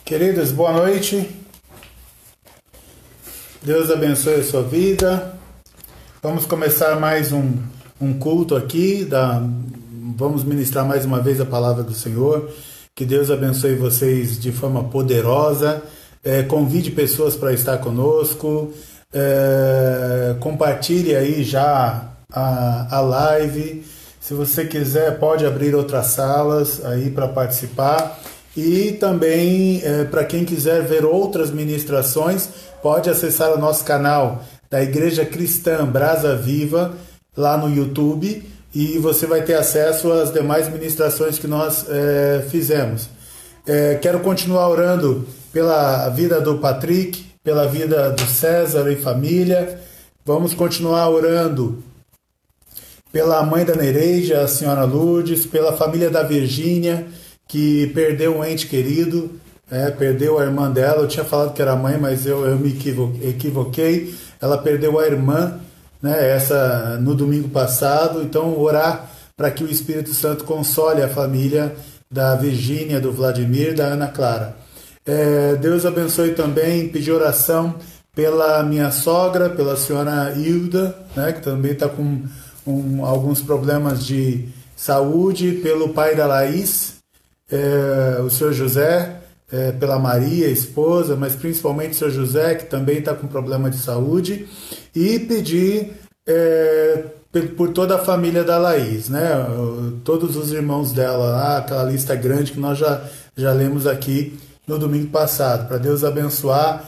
Queridos, boa noite. Deus abençoe a sua vida. Vamos começar mais um culto aqui. Vamos ministrar mais uma vez a palavra do Senhor. Que Deus abençoe vocês de forma poderosa. Convide pessoas para estar conosco. Compartilhe aí já a live. Se você quiser, pode abrir outras salas aí para participar. E também, para quem quiser ver outras ministrações, pode acessar o nosso canal da Igreja Cristã Brasa Viva, lá no YouTube, e você vai ter acesso às demais ministrações que nós fizemos. Quero continuar orando pela vida do Patrick, pela vida do César e família. Vamos continuar orando pela mãe da Nereida, a senhora Lourdes, pela família da Virgínia, que perdeu um ente querido, perdeu a irmã dela. Eu tinha falado que era a mãe, mas eu me equivoquei. Ela perdeu a irmã, essa no domingo passado. Então, orar para que o Espírito Santo console a família da Virgínia, do Vladimir, da Ana Clara. Deus abençoe também, pedir oração pela minha sogra, pela senhora Hilda, que também está com alguns problemas de saúde, pelo pai da Laís, o senhor José, pela Maria, esposa, mas principalmente o senhor José, que também está com problema de saúde, e pedir por toda a família da Laís, todos os irmãos dela, aquela lista grande que nós já lemos aqui no domingo passado, para Deus abençoar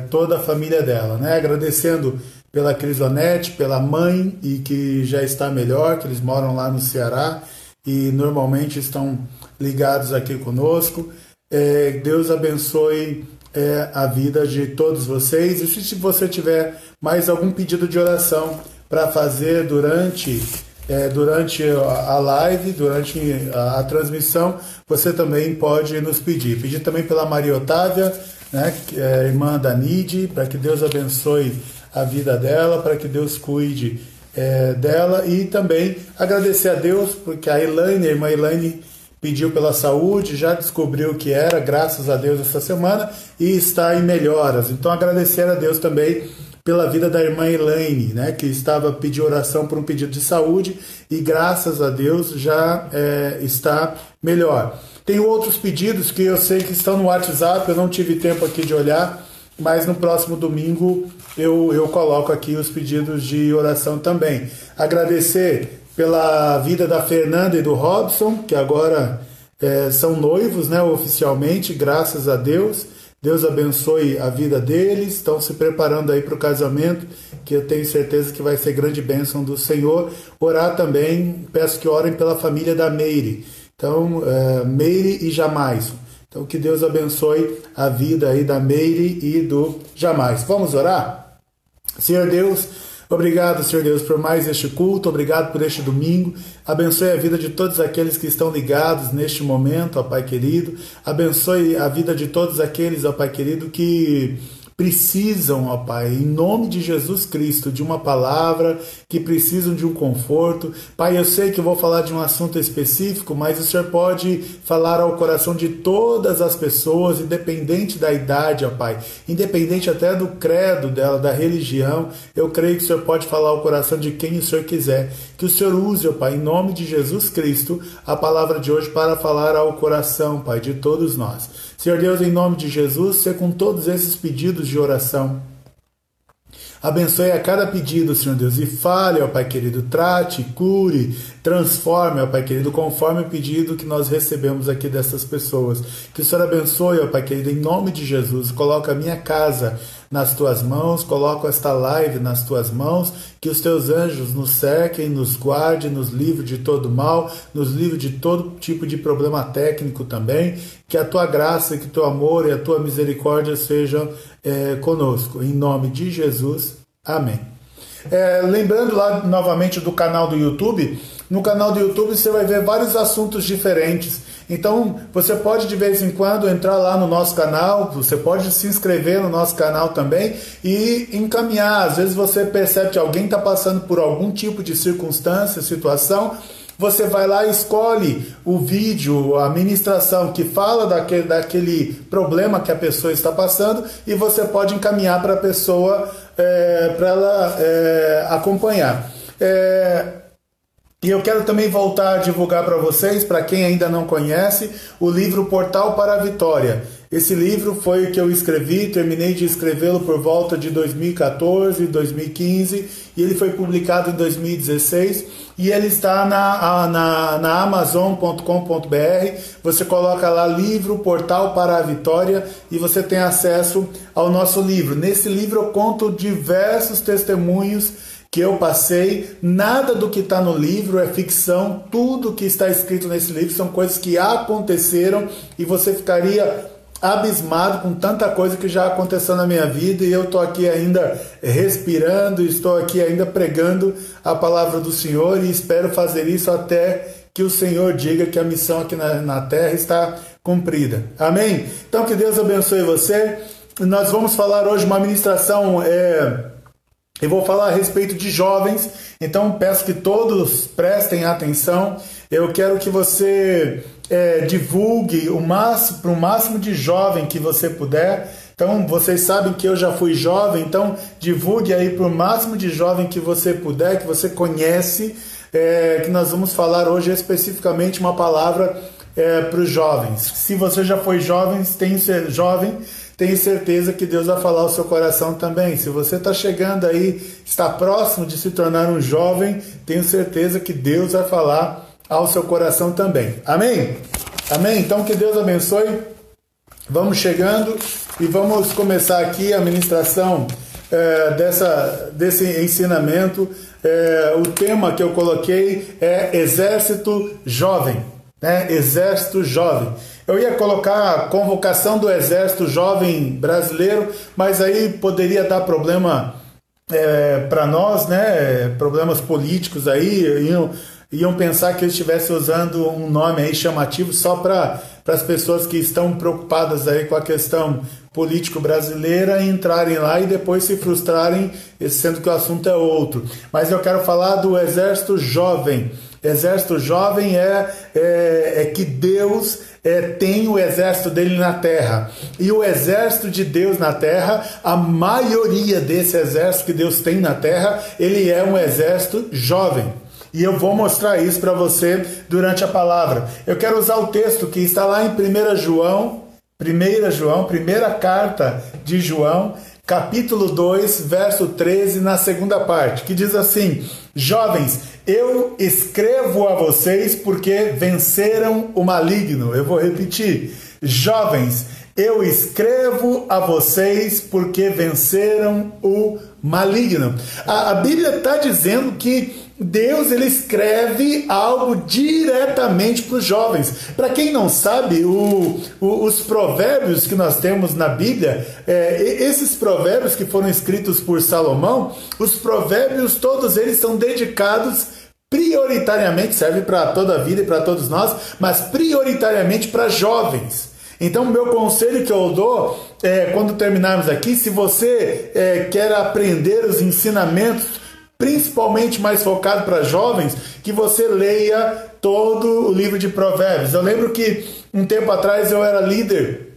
toda a família dela, agradecendo pela Crisonete, pela mãe, e que já está melhor, que eles moram lá no Ceará, e normalmente estão ligados aqui conosco. Deus abençoe a vida de todos vocês. E se você tiver mais algum pedido de oração para fazer durante a live, durante a transmissão, você também pode nos pedir. Pedir também pela Maria Otávia, que é irmã da Nide, para que Deus abençoe a vida dela, para que Deus cuide dela, e também agradecer a Deus, porque a irmã Elaine pediu pela saúde, já descobriu o que era, graças a Deus, essa semana, e está em melhoras. Então, agradecer a Deus também pela vida da irmã Elaine, que estava pedindo oração por um pedido de saúde, e graças a Deus já está melhor. Tem outros pedidos que eu sei que estão no WhatsApp, eu não tive tempo aqui de olhar, mas no próximo domingo eu coloco aqui os pedidos de oração também. Agradecer pela vida da Fernanda e do Robson, que agora são noivos, oficialmente, graças a Deus. Deus abençoe a vida deles, estão se preparando aí para o casamento, que eu tenho certeza que vai ser grande bênção do Senhor. Orar também, peço que orem pela família da Meire. Então, Meire e Jamais. Então, que Deus abençoe a vida aí da Meire e do Jamais. Vamos orar? Senhor Deus, obrigado, Senhor Deus, por mais este culto, obrigado por este domingo. Abençoe a vida de todos aqueles que estão ligados neste momento, ó Pai querido. Abençoe a vida de todos aqueles, ó Pai querido, que precisam, ó Pai, em nome de Jesus Cristo, de uma palavra, que precisam de um conforto. Pai, eu sei que eu vou falar de um assunto específico, mas o Senhor pode falar ao coração de todas as pessoas, independente da idade, ó Pai, independente até do credo dela, da religião. Eu creio que o Senhor pode falar ao coração de quem o Senhor quiser. Que o Senhor use, ó Pai, em nome de Jesus Cristo, a palavra de hoje para falar ao coração, Pai, de todos nós. Senhor Deus, em nome de Jesus, seja com todos esses pedidos de oração. Abençoe a cada pedido, Senhor Deus, e fale, ó Pai querido, trate, cure, transforme, ó Pai querido, conforme o pedido que nós recebemos aqui dessas pessoas. Que o Senhor abençoe, ó Pai querido, em nome de Jesus. Coloca a minha casa nas Tuas mãos, coloco esta live nas Tuas mãos, que os Teus anjos nos cerquem, nos guardem, nos livre de todo mal, nos livre de todo tipo de problema técnico também, que a Tua graça, que o Teu amor e a Tua misericórdia sejam conosco, em nome de Jesus, amém. Lembrando lá novamente do canal do YouTube, no canal do YouTube você vai ver vários assuntos diferentes. Então você pode de vez em quando entrar lá no nosso canal, você pode se inscrever no nosso canal também e encaminhar. Às vezes você percebe que alguém está passando por algum tipo de circunstância, situação, você vai lá e escolhe o vídeo, a ministração que fala daquele problema que a pessoa está passando, e você pode encaminhar para a pessoa, para ela acompanhar. E eu quero também voltar a divulgar para vocês, para quem ainda não conhece, o livro Portal para a Vitória. Esse livro foi o que eu escrevi, terminei de escrevê-lo por volta de 2014, 2015, e ele foi publicado em 2016, e ele está na Amazon.com.br. Você coloca lá livro Portal para a Vitória e você tem acesso ao nosso livro. Nesse livro eu conto diversos testemunhos que eu passei. Nada do que está no livro é ficção, tudo que está escrito nesse livro são coisas que aconteceram, e você ficaria abismado com tanta coisa que já aconteceu na minha vida, e eu estou aqui ainda respirando, estou aqui ainda pregando a palavra do Senhor, e espero fazer isso até que o Senhor diga que a missão aqui na terra está cumprida. Amém? Então que Deus abençoe você. Nós vamos falar hoje uma ministração, eu vou falar a respeito de jovens, então peço que todos prestem atenção. Eu quero que você divulgue para o máximo de jovem que você puder. Então, vocês sabem que eu já fui jovem, então divulgue aí para o máximo de jovem que você puder, que você conhece, que nós vamos falar hoje especificamente uma palavra para os jovens. Se você já foi jovem, tenho certeza que Deus vai falar ao seu coração também. Se você está chegando aí, está próximo de se tornar um jovem, tenho certeza que Deus vai falar ao seu coração também. Amém? Amém? Então que Deus abençoe. Vamos chegando e vamos começar aqui a ministração desse ensinamento. O tema que eu coloquei é Exército Jovem. Exército Jovem. Eu ia colocar a convocação do Exército Jovem Brasileiro, mas aí poderia dar problema para nós, problemas políticos aí, iam pensar que eu estivesse usando um nome aí chamativo só para as pessoas que estão preocupadas aí com a questão político brasileira entrarem lá e depois se frustrarem, sendo que o assunto é outro. Mas eu quero falar do Exército Jovem. Exército Jovem é que Deus tem o exército dele na terra. E o exército de Deus na terra, a maioria desse exército que Deus tem na terra, ele é um exército jovem. E eu vou mostrar isso para você durante a palavra. Eu quero usar o texto que está lá em 1 João, primeira carta de João, capítulo 2, verso 13, na segunda parte, que diz assim: jovens, eu escrevo a vocês porque venceram o maligno. Eu vou repetir. Jovens, eu escrevo a vocês porque venceram o maligno. A Bíblia está dizendo que Deus ele escreve algo diretamente para os jovens. Para quem não sabe, os provérbios que nós temos na Bíblia, esses provérbios que foram escritos por Salomão, os provérbios todos eles são dedicados prioritariamente, serve para toda a vida e para todos nós, mas prioritariamente para jovens. Então, o meu conselho que eu dou, quando terminarmos aqui, se você quer aprender os ensinamentos, principalmente mais focado para jovens, que você leia todo o livro de Provérbios. Eu lembro que um tempo atrás eu era líder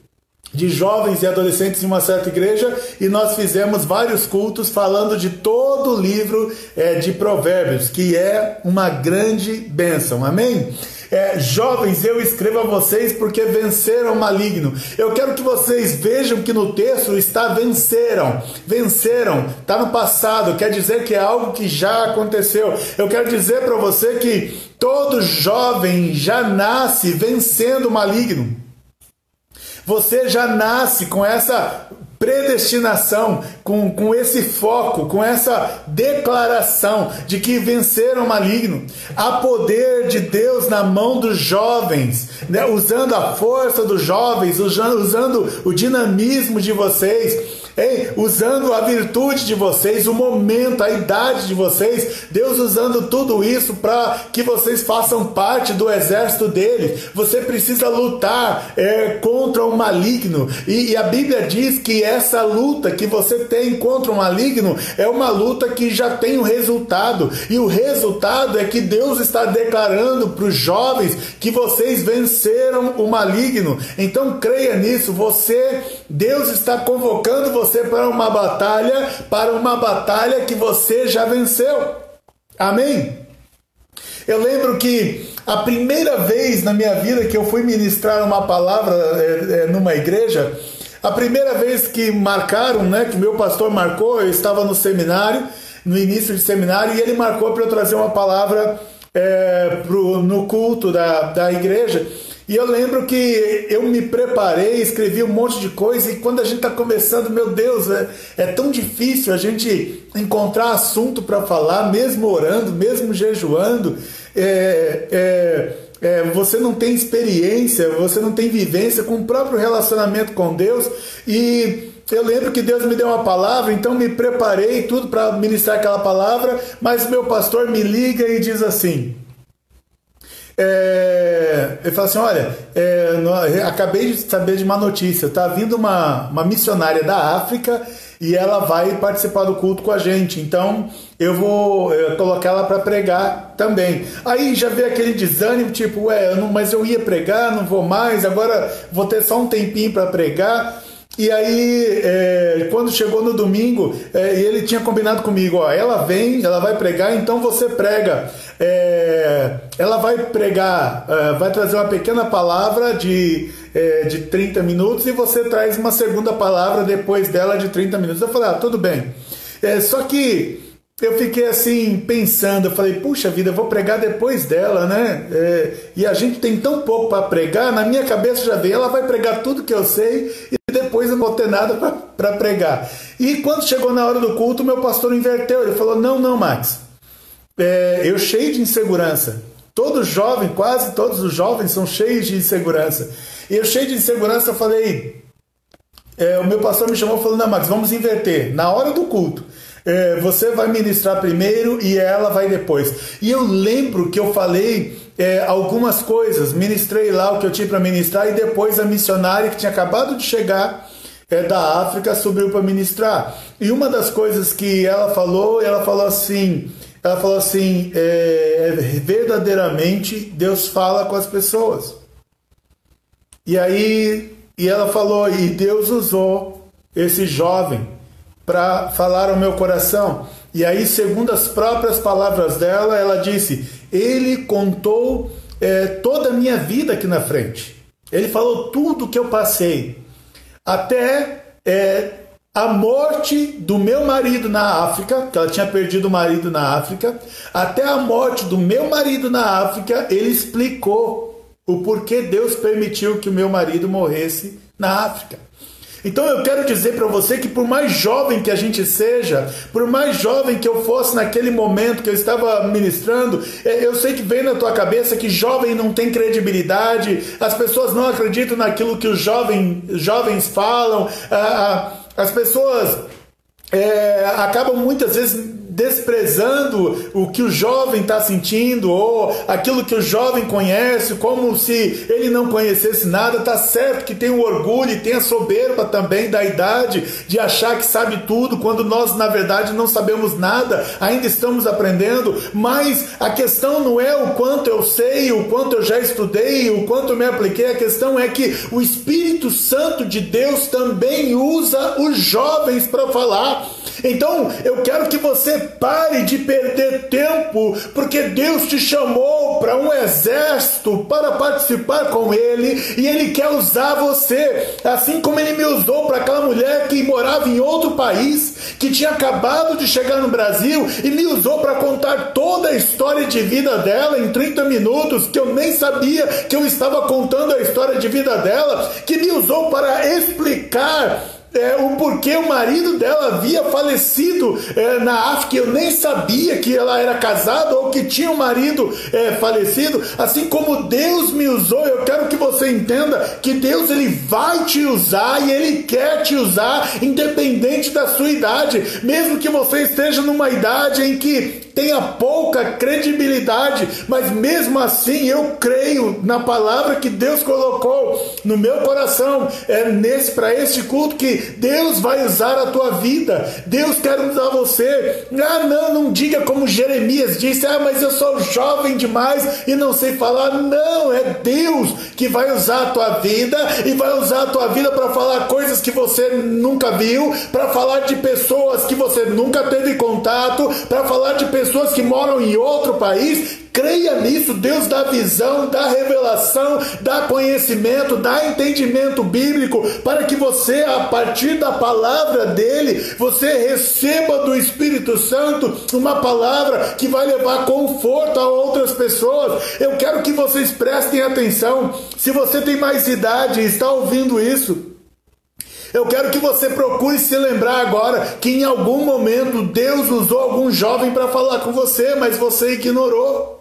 de jovens e adolescentes em uma certa igreja e nós fizemos vários cultos falando de todo o livro de Provérbios, que é uma grande bênção. Amém? Jovens, eu escrevo a vocês porque venceram o maligno. Eu quero que vocês vejam que no texto está venceram, está no passado, quer dizer que é algo que já aconteceu. Eu quero dizer para você que todo jovem já nasce vencendo o maligno. Você já nasce com essa predestinação, com esse foco, com essa declaração de que venceram o maligno. Há poder de Deus na mão dos jovens, usando a força dos jovens, usando o dinamismo de vocês. Hein? Usando a virtude de vocês, o momento, a idade de vocês, Deus usando tudo isso para que vocês façam parte do exército dele. Você precisa lutar contra o maligno, e a Bíblia diz que essa luta que você tem contra o maligno é uma luta que já tem um resultado, e o resultado é que Deus está declarando para os jovens que vocês venceram o maligno. Então creia nisso. Deus está convocando você para uma batalha que você já venceu. Amém? Eu lembro que a primeira vez na minha vida que eu fui ministrar uma palavra numa igreja, a primeira vez que marcaram, né, que meu pastor marcou, eu estava no seminário, no início de seminário, e ele marcou para eu trazer uma palavra no culto da igreja. E eu lembro que eu me preparei, escrevi um monte de coisa, e quando a gente está começando, meu Deus, é tão difícil a gente encontrar assunto para falar, mesmo orando, mesmo jejuando. Você não tem experiência, você não tem vivência com o próprio relacionamento com Deus. E eu lembro que Deus me deu uma palavra, então me preparei tudo para ministrar aquela palavra, mas meu pastor me liga e diz assim... ele fala assim: olha, acabei de saber de uma notícia, está vindo uma missionária da África e ela vai participar do culto com a gente, então eu vou colocar ela para pregar também. Aí já veio aquele desânimo, tipo, mas eu ia pregar, não vou mais, agora vou ter só um tempinho para pregar. E aí, quando chegou no domingo, ele tinha combinado comigo, ela vem, ela vai pregar, então você prega. Ela vai pregar, vai trazer uma pequena palavra de 30 minutos, e você traz uma segunda palavra depois dela de 30 minutos. Eu falei, tudo bem. Só que eu fiquei assim pensando, eu falei, puxa vida, eu vou pregar depois dela, né? E a gente tem tão pouco para pregar, na minha cabeça já veio, ela vai pregar tudo que eu sei e depois eu não vou ter nada para pregar. E quando chegou na hora do culto, meu pastor inverteu, ele falou, não, Max, eu cheio de insegurança, todo jovem, quase todos os jovens são cheios de insegurança, e eu cheio de insegurança, eu falei, o meu pastor me chamou e falou, não, Max, vamos inverter, na hora do culto, você vai ministrar primeiro e ela vai depois. E eu lembro que eu falei algumas coisas, ministrei lá o que eu tinha para ministrar, e depois a missionária que tinha acabado de chegar da África subiu para ministrar. E uma das coisas que ela falou assim, verdadeiramente Deus fala com as pessoas. E ela falou, e Deus usou esse jovem para falar ao meu coração. E aí, segundo as próprias palavras dela, ela disse, ele contou toda a minha vida aqui na frente. Ele falou tudo que eu passei, até a morte do meu marido na África, que ela tinha perdido o marido na África, até a morte do meu marido na África, ele explicou o porquê Deus permitiu que o meu marido morresse na África. Então eu quero dizer para você que por mais jovem que a gente seja, por mais jovem que eu fosse naquele momento que eu estava ministrando, eu sei que vem na tua cabeça que jovem não tem credibilidade, as pessoas não acreditam naquilo que os jovens falam, as pessoas acabam muitas vezes desprezando o que o jovem está sentindo, ou aquilo que o jovem conhece, como se ele não conhecesse nada. Tá certo que tem o orgulho e tem a soberba também da idade, de achar que sabe tudo, quando nós na verdade não sabemos nada, ainda estamos aprendendo, mas a questão não é o quanto eu sei, o quanto eu já estudei, o quanto eu me apliquei, a questão é que o Espírito Santo de Deus também usa os jovens para falar. Então eu quero que você pare de perder tempo, porque Deus te chamou para um exército para participar com Ele, e Ele quer usar você, assim como Ele me usou para aquela mulher que morava em outro país, que tinha acabado de chegar no Brasil, e me usou para contar toda a história de vida dela em 30 minutos, que eu nem sabia que eu estava contando a história de vida dela, que me usou para explicar o porquê o marido dela havia falecido na África. Eu nem sabia que ela era casada ou que tinha um marido falecido. Assim como Deus me usou, eu quero que você entenda que Deus, ele vai te usar e ele quer te usar independente da sua idade, mesmo que você esteja numa idade em que tenha pouca credibilidade, mas mesmo assim eu creio na palavra que Deus colocou no meu coração para este culto, que Deus vai usar a tua vida. Deus quer usar você. Não diga como Jeremias disse: mas eu sou jovem demais e não sei falar. Não, é Deus que vai usar a tua vida, e vai usar a tua vida para falar coisas que você nunca viu, para falar de pessoas que você nunca teve contato, para falar de pessoas que moram em outro país. Creia nisso. Deus dá visão, dá revelação, dá conhecimento, dá entendimento bíblico, para que você, a partir da palavra dele, você receba do Espírito Santo uma palavra que vai levar conforto a outras pessoas. Eu quero que vocês prestem atenção. Se você tem mais idade e está ouvindo isso, eu quero que você procure se lembrar agora que em algum momento Deus usou algum jovem para falar com você, mas você ignorou.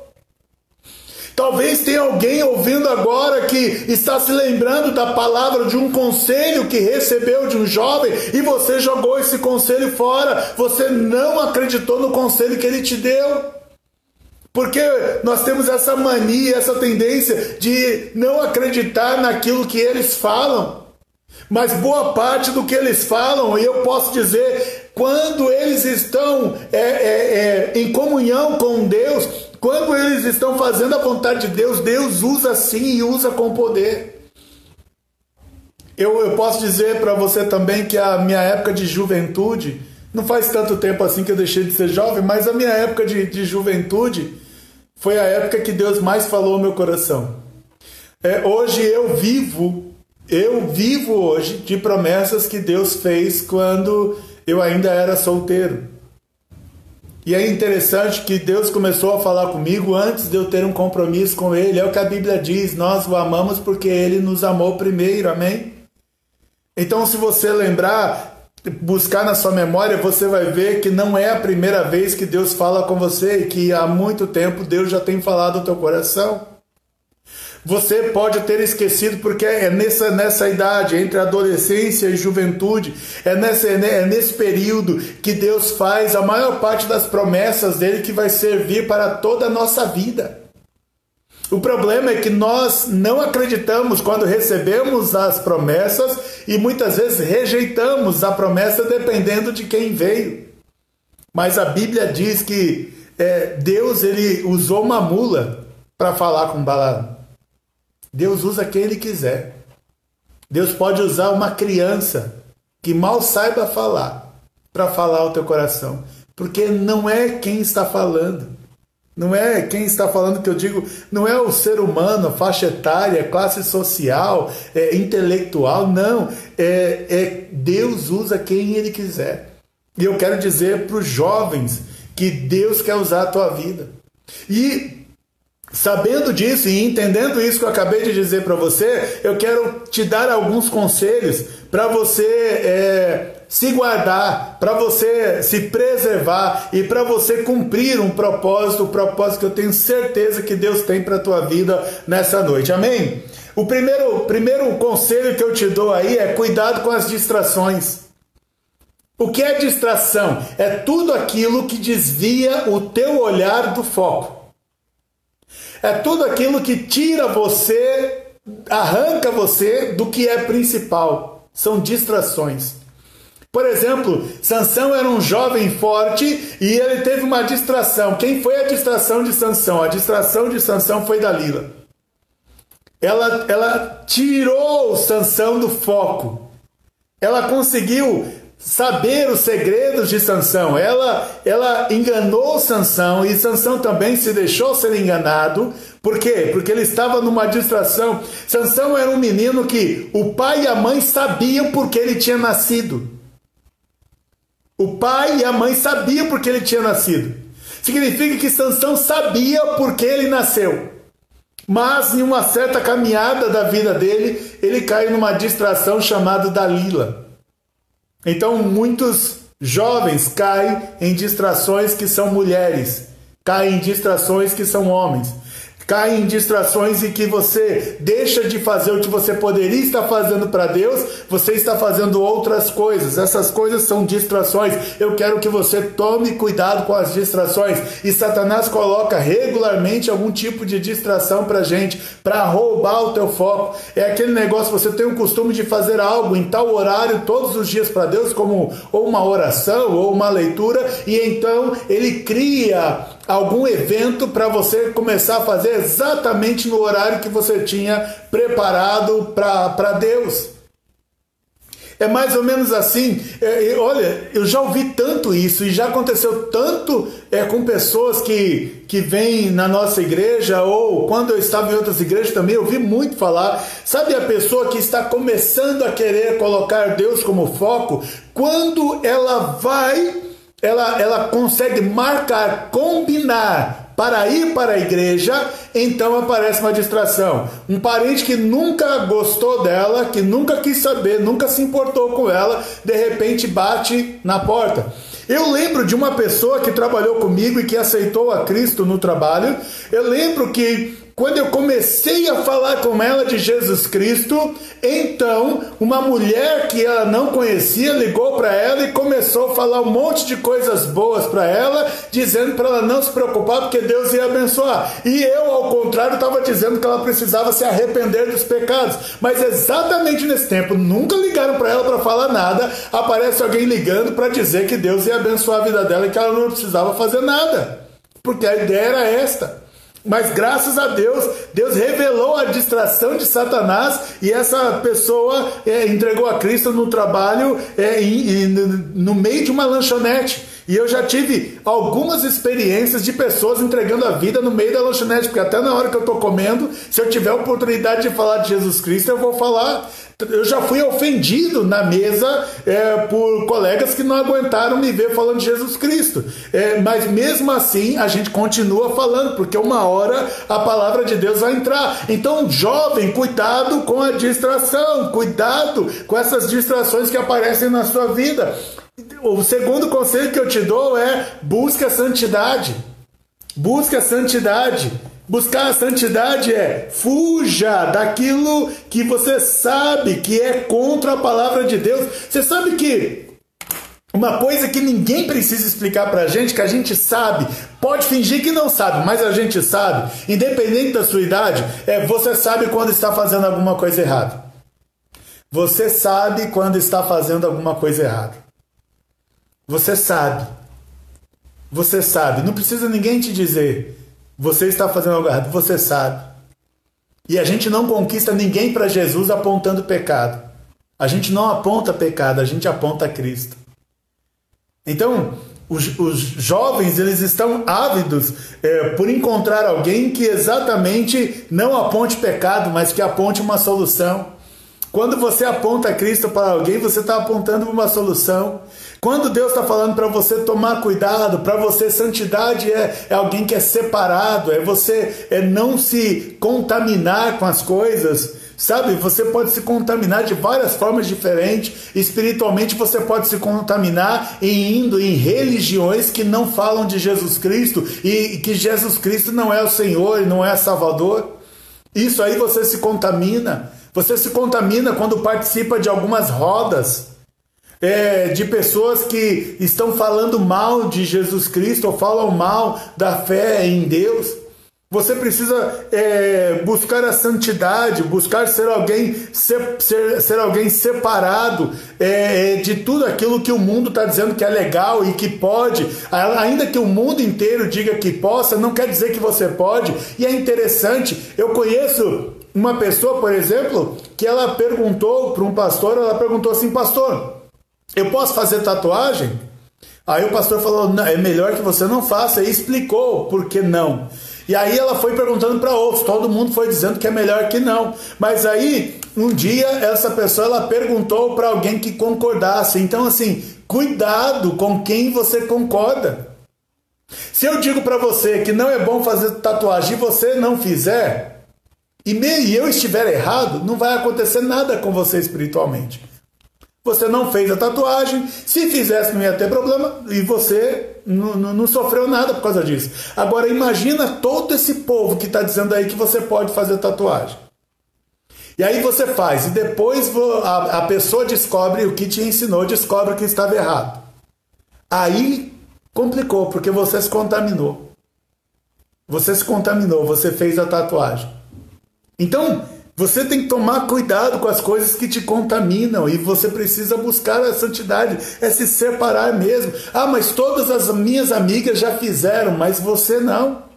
Talvez tenha alguém ouvindo agora que está se lembrando da palavra, de um conselho que recebeu de um jovem, e você jogou esse conselho fora. Você não acreditou no conselho que ele te deu. Porque nós temos essa mania, essa tendência de não acreditar naquilo que eles falam. Mas boa parte do que eles falam, e eu posso dizer, quando eles estão em comunhão com Deus, quando eles estão fazendo a vontade de Deus, Deus usa sim e usa com poder. Eu posso dizer para você também que a minha época de juventude, não faz tanto tempo assim que eu deixei de ser jovem, mas a minha época de juventude foi a época que Deus mais falou ao meu coração. Hoje eu vivo hoje de promessas que Deus fez quando eu ainda era solteiro. E é interessante que Deus começou a falar comigo antes de eu ter um compromisso com Ele. É o que a Bíblia diz: nós o amamos porque Ele nos amou primeiro, amém? Então, se você lembrar, buscar na sua memória, você vai ver que não é a primeira vez que Deus fala com você, e que há muito tempo Deus já tem falado ao teu coração. Você pode ter esquecido, porque é nessa idade, entre adolescência e juventude, é nesse período que Deus faz a maior parte das promessas dele, que vai servir para toda a nossa vida. O problema é que nós não acreditamos quando recebemos as promessas, e muitas vezes rejeitamos a promessa dependendo de quem veio. Mas a Bíblia diz que Deus, ele usou uma mula para falar com Balaão. Deus usa quem Ele quiser. Deus pode usar uma criança que mal saiba falar para falar ao teu coração. Porque não é quem está falando. Não é quem está falando que eu digo, não é o ser humano, faixa etária, classe social, intelectual, não. Deus usa quem Ele quiser. E eu quero dizer para os jovens que Deus quer usar a tua vida. E sabendo disso e entendendo isso que eu acabei de dizer para você, eu quero te dar alguns conselhos para você se guardar, para você se preservar e para você cumprir um propósito, o propósito que eu tenho certeza que Deus tem para a tua vida nessa noite, amém? O primeiro conselho que eu te dou aí é cuidado com as distrações. O que é distração? É tudo aquilo que desvia o teu olhar do foco. É tudo aquilo que tira você, arranca você do que é principal. São distrações. Por exemplo, Sansão era um jovem forte e ele teve uma distração. Quem foi a distração de Sansão? A distração de Sansão foi Dalila. Ela tirou Sansão do foco. Ela conseguiu saber os segredos de Sansão. Ela enganou Sansão e Sansão também se deixou ser enganado. Por quê? Porque ele estava numa distração. Sansão era um menino que o pai e a mãe sabiam porque ele tinha nascido. O pai e a mãe sabiam porque ele tinha nascido. Significa que Sansão sabia porque ele nasceu. Mas em uma certa caminhada da vida dele, ele caiu numa distração chamada Dalila. Então muitos jovens caem em distrações que são mulheres, caem em distrações que são homens, caem em distrações em que você deixa de fazer o que você poderia estar fazendo para Deus, você está fazendo outras coisas. Essas coisas são distrações. Eu quero que você tome cuidado com as distrações. E Satanás coloca regularmente algum tipo de distração para gente, para roubar o teu foco. É aquele negócio, você tem o costume de fazer algo em tal horário todos os dias para Deus, como ou uma oração ou uma leitura, e então ele cria algum evento para você começar a fazer exatamente no horário que você tinha preparado para Deus. É mais ou menos assim. Olha, eu já ouvi tanto isso e já aconteceu tanto com pessoas que vêm na nossa igreja, ou quando eu estava em outras igrejas também, eu ouvi muito falar. Sabe a pessoa que está começando a querer colocar Deus como foco? Quando ela consegue marcar, combinar para ir para a igreja, então aparece uma distração. Um parente que nunca gostou dela, que nunca quis saber, nunca se importou com ela, de repente bate na porta. Eu lembro de uma pessoa que trabalhou comigo e que aceitou a Cristo no trabalho. Eu lembro que quando eu comecei a falar com ela de Jesus Cristo, então uma mulher que ela não conhecia ligou para ela e começou a falar um monte de coisas boas para ela, dizendo para ela não se preocupar porque Deus ia abençoar. E eu, ao contrário, estava dizendo que ela precisava se arrepender dos pecados. Mas exatamente nesse tempo, nunca ligaram para ela para falar nada, aparece alguém ligando para dizer que Deus ia abençoar a vida dela e que ela não precisava fazer nada. Porque a ideia era esta. Mas graças a Deus, Deus revelou a distração de Satanás e essa pessoa entregou a Cristo no trabalho no meio de uma lanchonete. E eu já tive algumas experiências de pessoas entregando a vida no meio da lanchonete, porque até na hora que eu estou comendo, se eu tiver a oportunidade de falar de Jesus Cristo, eu vou falar. Eu já fui ofendido na mesa por colegas que não aguentaram me ver falando de Jesus Cristo. Mas mesmo assim a gente continua falando, porque uma hora a palavra de Deus vai entrar. Então, jovem, cuidado com a distração, cuidado com essas distrações que aparecem na sua vida. O segundo conselho que eu te dou é: busca a santidade. Busca a santidade. Buscar a santidade é fuja daquilo que você sabe que é contra a palavra de Deus. Você sabe que uma coisa que ninguém precisa explicar pra gente, que a gente sabe, pode fingir que não sabe, mas a gente sabe, independente da sua idade, você sabe quando está fazendo alguma coisa errada. Você sabe quando está fazendo alguma coisa errada. Você sabe. Você sabe. Não precisa ninguém te dizer. Você está fazendo algo errado, você sabe. E a gente não conquista ninguém para Jesus apontando pecado. A gente não aponta pecado, a gente aponta Cristo. Então, os jovens, eles estão ávidos por encontrar alguém que exatamente não aponte pecado, mas que aponte uma solução. Quando você aponta Cristo para alguém, você está apontando uma solução. Quando Deus está falando para você tomar cuidado, para você santidade é alguém que é separado, é você não se contaminar com as coisas, sabe? Você pode se contaminar de várias formas diferentes. Espiritualmente você pode se contaminar indo em religiões que não falam de Jesus Cristo e que Jesus Cristo não é o Senhor e não é Salvador. Isso aí você se contamina. Você se contamina quando participa de algumas rodas de pessoas que estão falando mal de Jesus Cristo ou falam mal da fé em Deus. Você precisa buscar a santidade, buscar ser alguém separado de tudo aquilo que o mundo está dizendo que é legal e que pode. Ainda que o mundo inteiro diga que possa, não quer dizer que você pode. E é interessante, eu conheço uma pessoa, por exemplo, que ela perguntou para um pastor, ela perguntou assim: pastor, eu posso fazer tatuagem? Aí o pastor falou: não, é melhor que você não faça, e explicou por que não. E aí ela foi perguntando para outros, todo mundo foi dizendo que é melhor que não. Mas aí, um dia, essa pessoa ela perguntou para alguém que concordasse. Então, assim, cuidado com quem você concorda. Se eu digo para você que não é bom fazer tatuagem e você não fizer, e eu estiver errado, não vai acontecer nada com você espiritualmente. Você não fez a tatuagem, se fizesse não ia ter problema e você não sofreu nada por causa disso. Agora imagina todo esse povo que está dizendo aí que você pode fazer tatuagem. E aí você faz, e depois a pessoa descobre o que te ensinou, descobre que estava errado. Aí complicou, porque você se contaminou. Você se contaminou, você fez a tatuagem. Então, você tem que tomar cuidado com as coisas que te contaminam e você precisa buscar a santidade, é se separar mesmo. Ah, mas todas as minhas amigas já fizeram, mas você não.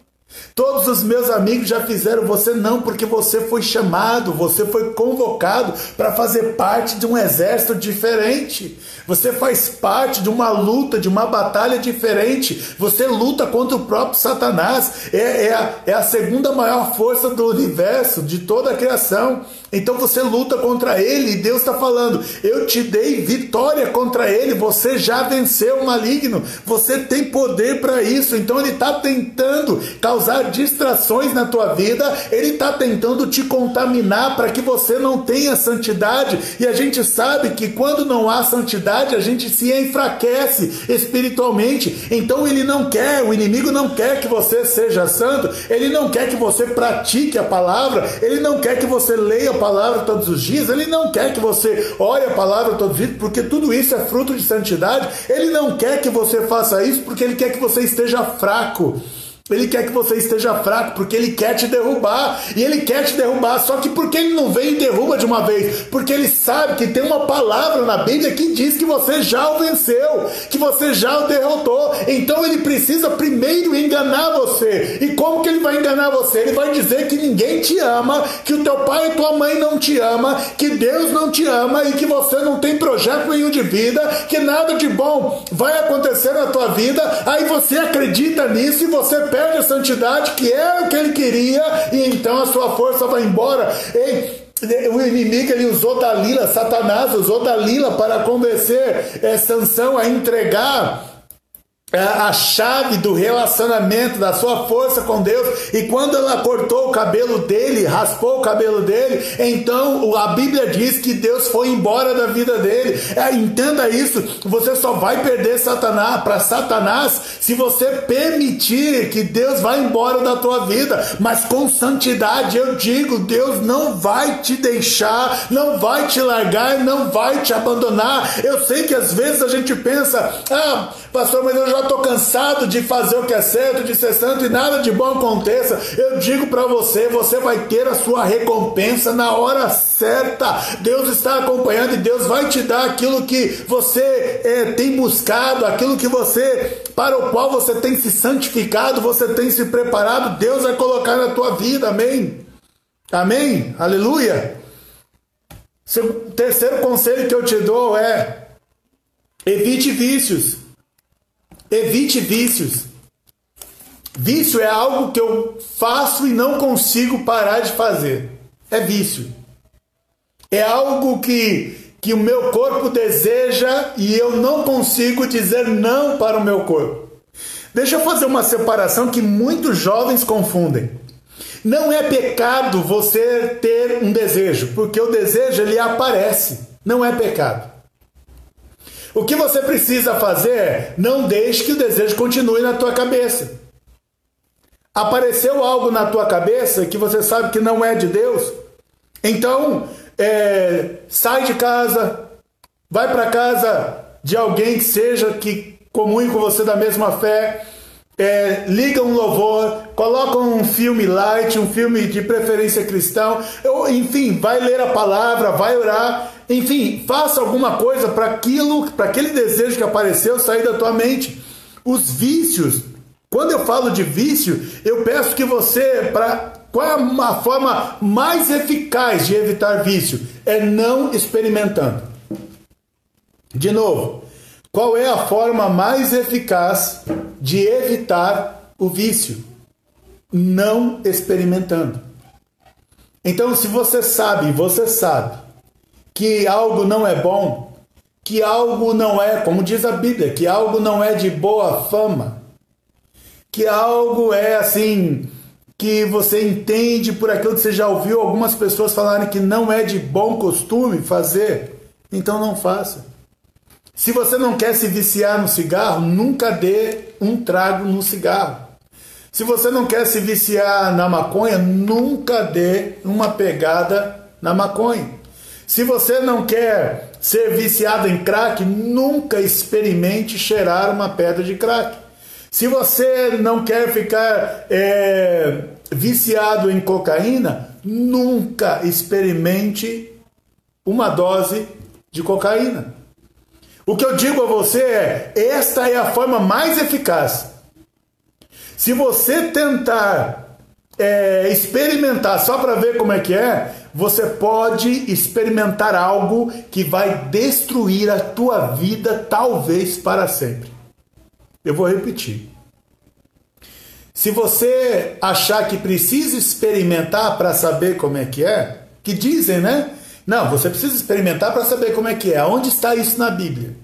Todos os meus amigos já fizeram, você não, porque você foi chamado, você foi convocado para fazer parte de um exército diferente. Você faz parte de uma luta, de uma batalha diferente. Você luta contra o próprio Satanás. É a segunda maior força do universo, de toda a criação. Então você luta contra ele e Deus está falando, eu te dei vitória contra ele, você já venceu o maligno, você tem poder para isso. Então ele está tentando causar distrações na tua vida, ele está tentando te contaminar para que você não tenha santidade. E a gente sabe que quando não há santidade, a gente se enfraquece espiritualmente. Então ele não quer, o inimigo não quer que você seja santo, ele não quer que você pratique a palavra, ele não quer que você leia a palavra todos os dias, ele não quer que você ore a palavra todos os dias, porque tudo isso é fruto de santidade. Ele não quer que você faça isso porque ele quer que você esteja fraco. Ele quer que você esteja fraco, porque ele quer te derrubar, e ele quer te derrubar, só que porque ele não vem e derruba de uma vez? Porque ele sabe que tem uma palavra na Bíblia que diz que você já o venceu, que você já o derrotou. Então ele precisa primeiro enganar você. E como que ele vai enganar você? Ele vai dizer que ninguém te ama, que o teu pai e tua mãe não te ama, que Deus não te ama e que você não tem projeto nenhum de vida, que nada de bom vai acontecer na tua vida. Aí você acredita nisso e você perde a santidade, que é o que ele queria, e então a sua força vai embora. O inimigo, ele usou Dalila, Satanás usou Dalila para convencer Sansão a entregar a chave do relacionamento, da sua força com Deus. E quando ela cortou o cabelo dele, raspou o cabelo dele, então a Bíblia diz que Deus foi embora da vida dele. Entenda isso, você só vai perder Satanás para Satanás se você permitir que Deus vá embora da tua vida. Mas com santidade, eu digo, Deus não vai te deixar, não vai te largar, não vai te abandonar. Eu sei que às vezes a gente pensa, pastor, mas eu já estou cansado de fazer o que é certo, de ser santo, e nada de bom aconteça. Eu digo para você, você vai ter a sua recompensa na hora certa. Deus está acompanhando e Deus vai te dar aquilo que você tem buscado, aquilo que para o qual você tem se santificado, você tem se preparado. Deus vai colocar na tua vida, amém? Amém? Aleluia! O terceiro conselho que eu te dou é: evite vícios. Evite vícios. Vício é algo que eu faço e não consigo parar de fazer. É vício. É algo que o meu corpo deseja e eu não consigo dizer não para o meu corpo. Deixa eu fazer uma separação que muitos jovens confundem. Não é pecado você ter um desejo, porque o desejo ele aparece. Não é pecado. O que você precisa fazer é, não deixe que o desejo continue na tua cabeça. Apareceu algo na tua cabeça que você sabe que não é de Deus? Então, sai de casa, vai para casa de alguém que comungue com você da mesma fé, liga um louvor, coloca um filme light, um filme de preferência cristão, enfim, vai ler a palavra, vai orar. Enfim, faça alguma coisa para aquele desejo que apareceu sair da tua mente. Os vícios, quando eu falo de vício, eu peço que você, qual é a forma mais eficaz de evitar vício? É não experimentando. De novo, qual é a forma mais eficaz de evitar o vício? Não experimentando. Então, se você sabe que algo não é bom, que algo não é, como diz a Bíblia, que algo não é de boa fama, que algo é assim, que você entende por aquilo que você já ouviu algumas pessoas falarem que não é de bom costume fazer, Então não faça. Se você não quer se viciar no cigarro, nunca dê um trago no cigarro. Se você não quer se viciar na maconha, nunca dê uma pegada na maconha. Se você não quer ser viciado em crack, nunca experimente cheirar uma pedra de crack. Se você não quer ficar viciado em cocaína, nunca experimente uma dose de cocaína. O que eu digo a você é, esta é a forma mais eficaz. Se você tentar experimentar só para ver como é que é, você pode experimentar algo que vai destruir a tua vida, talvez para sempre. Eu vou repetir. Se você achar que precisa experimentar para saber como é, que dizem, né? Não, você precisa experimentar para saber como é que é. Onde está isso na Bíblia?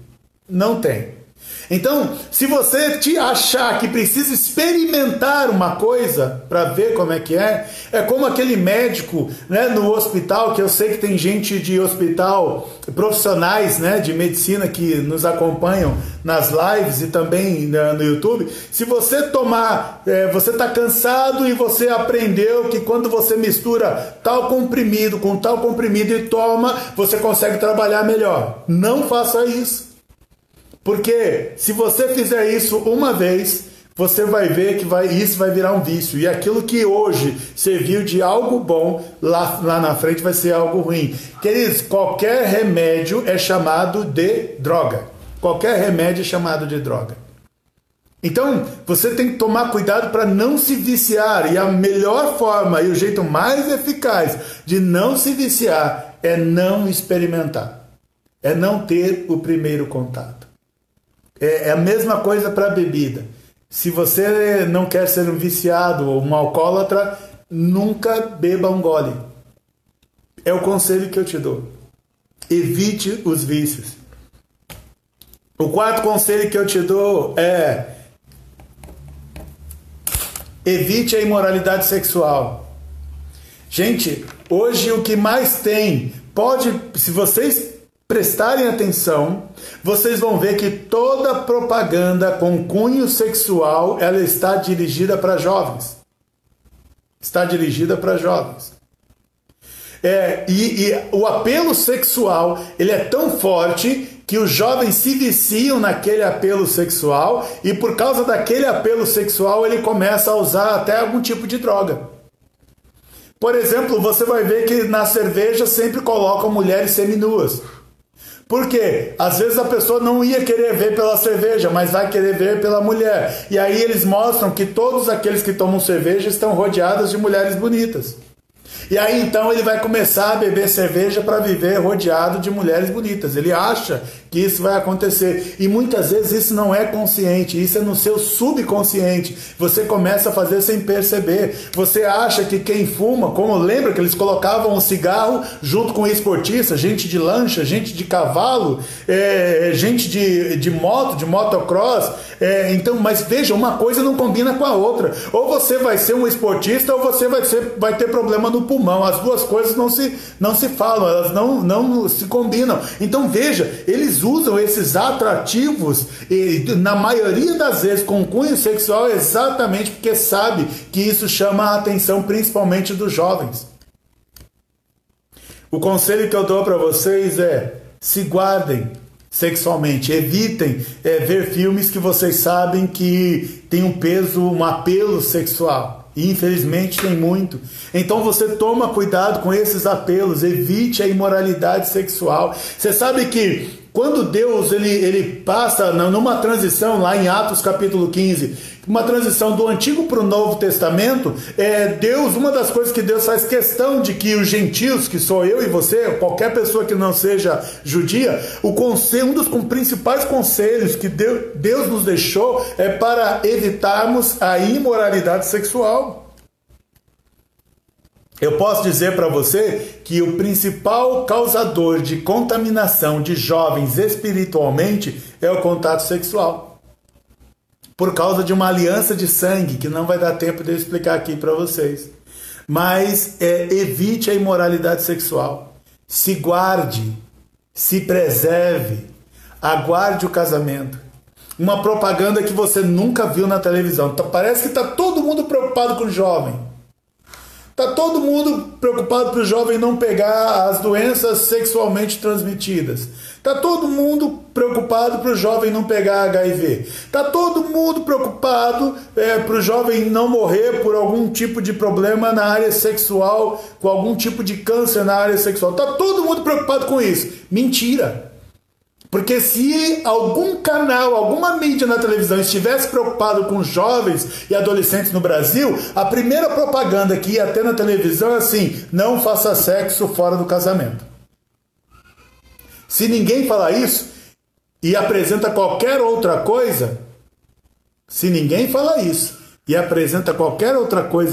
Não tem. Então, se você te achar que precisa experimentar uma coisa para ver como é que é como aquele médico, né, no hospital, que eu sei que tem gente de hospital, profissionais, né, de medicina que nos acompanham nas lives e também no YouTube. Se você tomar, você está cansado e você aprendeu que quando você mistura tal comprimido com tal comprimido e toma, você consegue trabalhar melhor. Não faça isso. Porque se você fizer isso uma vez, você vai ver que isso vai virar um vício. E aquilo que hoje serviu de algo bom, lá na frente vai ser algo ruim. Queridos, qualquer remédio é chamado de droga. Qualquer remédio é chamado de droga. Então, você tem que tomar cuidado para não se viciar. E a melhor forma e o jeito mais eficaz de não se viciar é não experimentar. É não ter o primeiro contato. É a mesma coisa para a bebida. Se você não quer ser um viciado ou um alcoólatra, nunca beba um gole. É o conselho que eu te dou. Evite os vícios. O quarto conselho que eu te dou é: evite a imoralidade sexual. Gente, hoje o que mais tem, se vocês prestarem atenção, vocês vão ver que toda propaganda com cunho sexual, ela está dirigida para jovens. Está dirigida para jovens. E o apelo sexual, ele é tão forte que os jovens se viciam naquele apelo sexual e por causa daquele apelo sexual ele começa a usar até algum tipo de droga. Por exemplo, você vai ver que na cerveja sempre colocam mulheres seminuas. Por quê? Às vezes a pessoa não ia querer ver pela cerveja, mas vai querer ver pela mulher. E aí eles mostram que todos aqueles que tomam cerveja estão rodeados de mulheres bonitas. E aí então ele vai começar a beber cerveja para viver rodeado de mulheres bonitas. Ele acha que isso vai acontecer. E muitas vezes isso não é consciente, isso é no seu subconsciente. Você começa a fazer sem perceber. Você acha que quem fuma, como lembra que eles colocavam um cigarro junto com esportista, gente de lancha, gente de cavalo, gente de moto, de motocross. Então, mas veja, uma coisa não combina com a outra. Ou você vai ser um esportista ou você vai ter problema no pulmão. As duas coisas não se falam, elas não se combinam. Então veja, eles usam esses atrativos e na maioria das vezes com cunho sexual exatamente porque sabe que isso chama a atenção principalmente dos jovens. O conselho que eu dou para vocês é: se guardem sexualmente, evitem ver filmes que vocês sabem que tem um peso, um apelo sexual. E infelizmente tem muito. Então você toma cuidado com esses apelos, evite a imoralidade sexual. Você sabe que quando Deus ele passa numa transição lá em Atos capítulo 15, uma transição do Antigo para o Novo Testamento, Deus, uma das coisas que Deus faz questão de que os gentios, que sou eu e você, qualquer pessoa que não seja judia, um dos principais conselhos que Deus nos deixou é para evitarmos a imoralidade sexual. Eu posso dizer para você que o principal causador de contaminação de jovens espiritualmente é o contato sexual. Por causa de uma aliança de sangue, que não vai dar tempo de eu explicar aqui para vocês. Mas evite a imoralidade sexual. Se guarde. Se preserve. Aguarde o casamento. Uma propaganda que você nunca viu na televisão. Então, parece que está todo mundo preocupado com o jovem. Está todo mundo preocupado para o jovem não pegar as doenças sexualmente transmitidas. Está todo mundo preocupado para o jovem não pegar HIV. Está todo mundo preocupado para o jovem não morrer por algum tipo de problema na área sexual, com algum tipo de câncer na área sexual. Está todo mundo preocupado com isso. Mentira! Porque se algum canal, alguma mídia na televisão estivesse preocupado com jovens e adolescentes no Brasil, a primeira propaganda que ia ter na televisão é assim: não faça sexo fora do casamento. Se ninguém falar isso e apresenta qualquer outra coisa,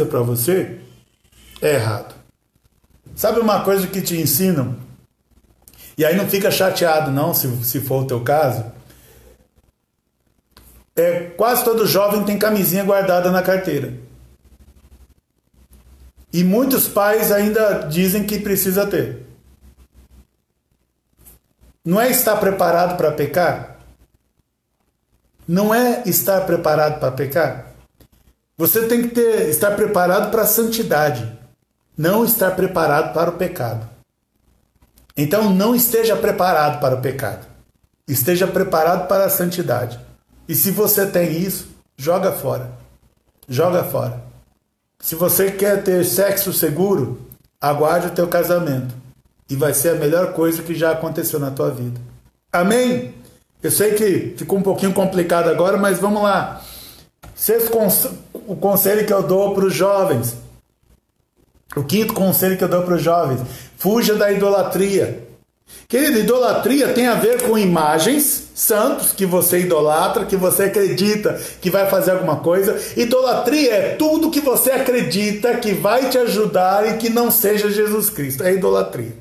para você, é errado. Sabe uma coisa que te ensinam? E aí não fica chateado não, se for o teu caso. Quase todo jovem tem camisinha guardada na carteira. E muitos pais ainda dizem que precisa ter. Não é estar preparado para pecar? Não é estar preparado para pecar? Você tem que estar preparado para a santidade, não estar preparado para o pecado. Então não esteja preparado para o pecado. Esteja preparado para a santidade. E se você tem isso, joga fora. Joga fora. Se você quer ter sexo seguro, aguarde o teu casamento. E vai ser a melhor coisa que já aconteceu na tua vida. Amém? Eu sei que ficou um pouquinho complicado agora, mas vamos lá. O conselho que eu dou para os jovens. O quinto conselho que eu dou para os jovens: fuja da idolatria. Querido, idolatria tem a ver com imagens, santos que você idolatra, que você acredita que vai fazer alguma coisa. Idolatria é tudo que você acredita que vai te ajudar e que não seja Jesus Cristo. É idolatria.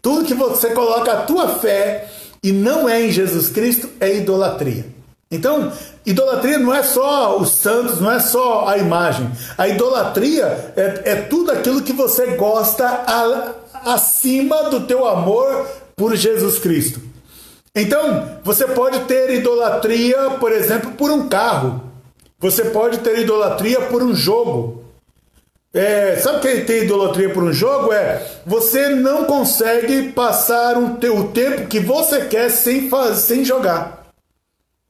Tudo que você coloca a tua fé e não é em Jesus Cristo é idolatria. Então, idolatria não é só os santos, não é só a imagem. A idolatria é tudo aquilo que você gosta acima do teu amor por Jesus Cristo. Então, você pode ter idolatria, por exemplo, por um carro. Você pode ter idolatria por um jogo. Sabe o que tem idolatria por um jogo? Você não consegue passar o tempo que você quer sem jogar.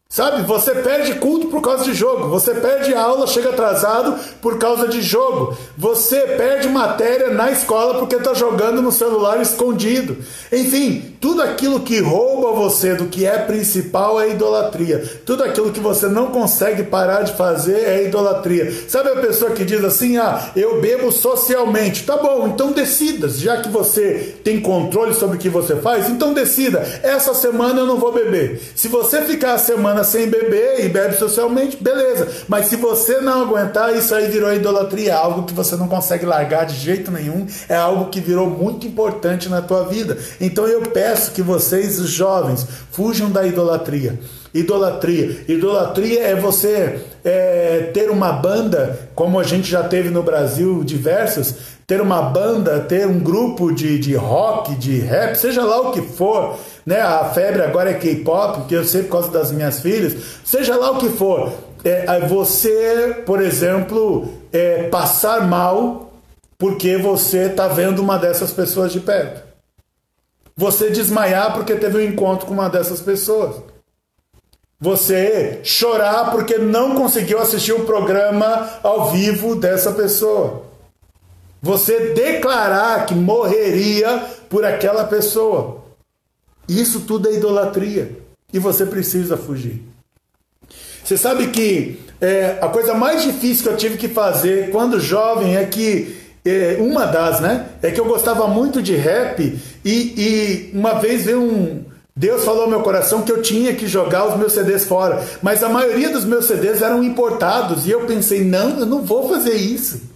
Sabe, você perde culto por causa de jogo, você perde aula, chega atrasado por causa de jogo, você perde matéria na escola porque está jogando no celular escondido. Enfim, tudo aquilo que rouba você do que é principal é idolatria. Tudo aquilo que você não consegue parar de fazer é idolatria. Sabe a pessoa que diz assim: eu bebo socialmente. Tá bom, então decida, já que você tem controle sobre o que você faz, então decida, essa semana eu não vou beber. Se você ficar a semana sem beber e bebe socialmente, beleza. Mas se você não aguentar, isso aí virou idolatria, algo que você não consegue largar de jeito nenhum, é algo que virou muito importante na tua vida. Então eu peço que vocês, os jovens, fujam da idolatria. Idolatria é você ter uma banda, como a gente já teve no Brasil diversos, ter uma banda, ter um grupo de rock, de rap, seja lá o que for, né? A febre agora é K-pop, que eu sei por causa das minhas filhas, seja lá o que for. Você, por exemplo, passar mal porque você está vendo uma dessas pessoas de perto. Você desmaiar porque teve um encontro com uma dessas pessoas. Você chorar porque não conseguiu assistir o programa ao vivo dessa pessoa. Você declarar que morreria por aquela pessoa. Isso tudo é idolatria. E você precisa fugir. Você sabe que a coisa mais difícil que eu tive que fazer quando jovem é que uma das, né? É que eu gostava muito de rap e uma vez Deus falou ao meu coração que eu tinha que jogar os meus CDs fora. Mas a maioria dos meus CDs eram importados e eu pensei, não, eu não vou fazer isso.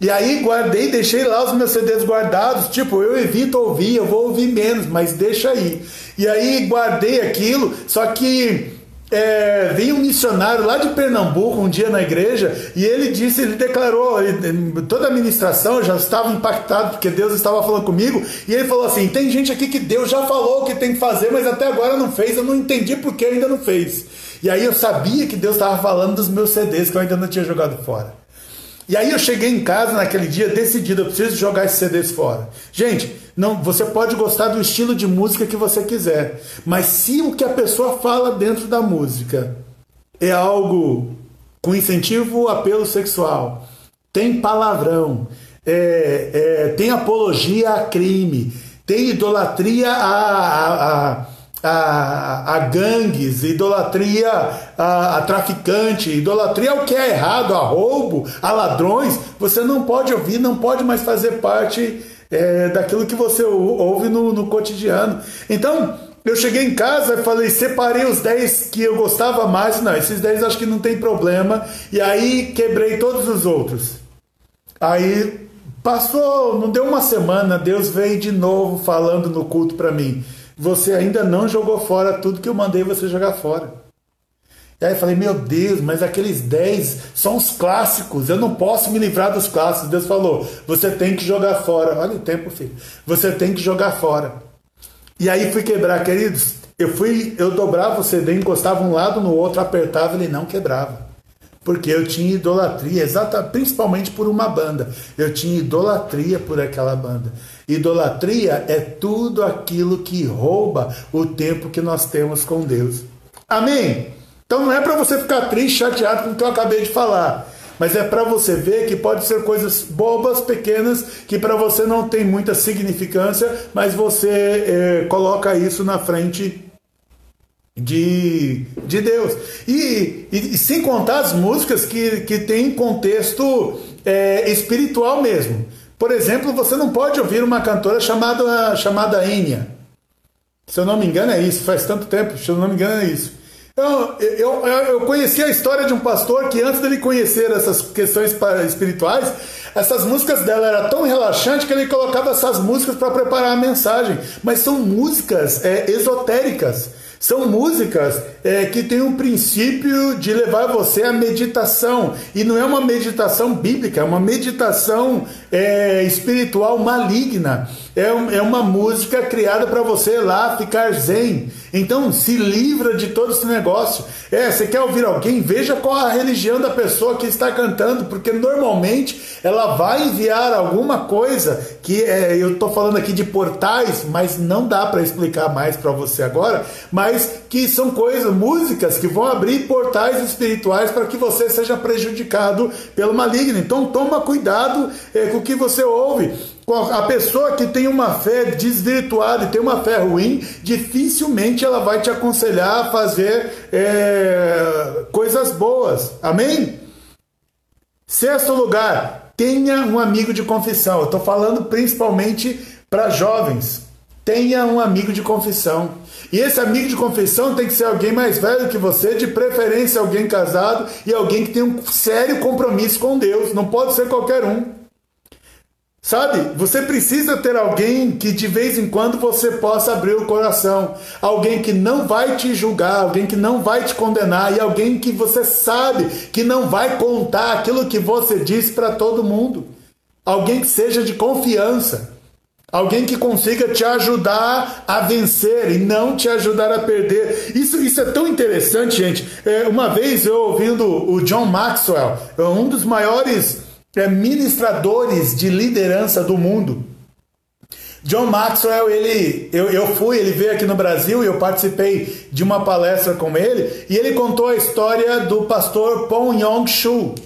E aí guardei, deixei lá os meus CDs guardados, tipo, eu evito ouvir, eu vou ouvir menos, mas deixa aí. E aí guardei aquilo, só que veio um missionário lá de Pernambuco um dia na igreja e ele declarou, toda a ministração, eu já estava impactado porque Deus estava falando comigo, e ele falou assim: tem gente aqui que Deus já falou o que tem que fazer, mas até agora não fez, eu não entendi por que ainda não fez. E aí eu sabia que Deus estava falando dos meus CDs que eu ainda não tinha jogado fora. E aí eu cheguei em casa naquele dia decidido, eu preciso jogar esses CDs fora. Gente, não, você pode gostar do estilo de música que você quiser, mas se o que a pessoa fala dentro da música é algo com incentivo ao apelo sexual, tem palavrão, tem apologia a crime, tem idolatria a gangues, idolatria a traficante, idolatria ao que é errado, a roubo, a ladrões, você não pode ouvir, não pode mais fazer parte daquilo que você ouve no cotidiano. Então, eu cheguei em casa e falei, separei os 10 que eu gostava mais, não, esses 10 acho que não tem problema, e aí quebrei todos os outros. Aí passou, não deu uma semana, Deus veio de novo falando no culto para mim: você ainda não jogou fora tudo que eu mandei você jogar fora. E aí eu falei, meu Deus, mas aqueles 10 são os clássicos, eu não posso me livrar dos clássicos. Deus falou, você tem que jogar fora. Olha o tempo, filho. Você tem que jogar fora. E aí fui quebrar, queridos. Eu dobrava o CD, encostava um lado no outro, apertava, ele não quebrava. Porque eu tinha idolatria, principalmente por uma banda. Eu tinha idolatria por aquela banda. Idolatria é tudo aquilo que rouba o tempo que nós temos com Deus. Amém? Então não é para você ficar triste, chateado com o que eu acabei de falar, mas é para você ver que pode ser coisas bobas, pequenas, que para você não tem muita significância, mas você coloca isso na frente de Deus. E sem contar as músicas que tem contexto espiritual mesmo. Por exemplo, você não pode ouvir uma cantora chamada Enya. Se eu não me engano é isso, faz tanto tempo, se eu não me engano é isso. Eu conheci a história de um pastor que antes dele conhecer essas questões espirituais, essas músicas dela eram tão relaxantes que ele colocava essas músicas para preparar a mensagem. Mas são músicas esotéricas. São músicas que têm um princípio de levar você à meditação. E não é uma meditação bíblica, é uma meditação espiritual maligna. É uma música criada para você lá ficar zen. Então se livra de todo esse negócio. Você quer ouvir alguém? Veja qual a religião da pessoa que está cantando, porque normalmente ela vai enviar alguma coisa que eu estou falando aqui de portais, mas não dá para explicar mais para você agora, mas que são músicas que vão abrir portais espirituais para que você seja prejudicado pelo maligno. Então toma cuidado com o que você ouve. A pessoa que tem uma fé desvirtuada e tem uma fé ruim, dificilmente ela vai te aconselhar a fazer coisas boas. Amém? Sexto lugar, tenha um amigo de confissão. Eu estou falando principalmente para jovens. Tenha um amigo de confissão. E esse amigo de confissão tem que ser alguém mais velho que você, de preferência alguém casado e alguém que tem um sério compromisso com Deus. Não pode ser qualquer um. Sabe, você precisa ter alguém que de vez em quando você possa abrir o coração, alguém que não vai te julgar, alguém que não vai te condenar, e alguém que você sabe que não vai contar aquilo que você disse para todo mundo, alguém que seja de confiança, alguém que consiga te ajudar a vencer e não te ajudar a perder. Isso é tão interessante, gente. Uma vez eu ouvindo o John Maxwell, um dos maiores ministradores de liderança do mundo. John Maxwell, ele veio aqui no Brasil e eu participei de uma palestra com ele, e ele contou a história do pastor Paul Yong-Soo.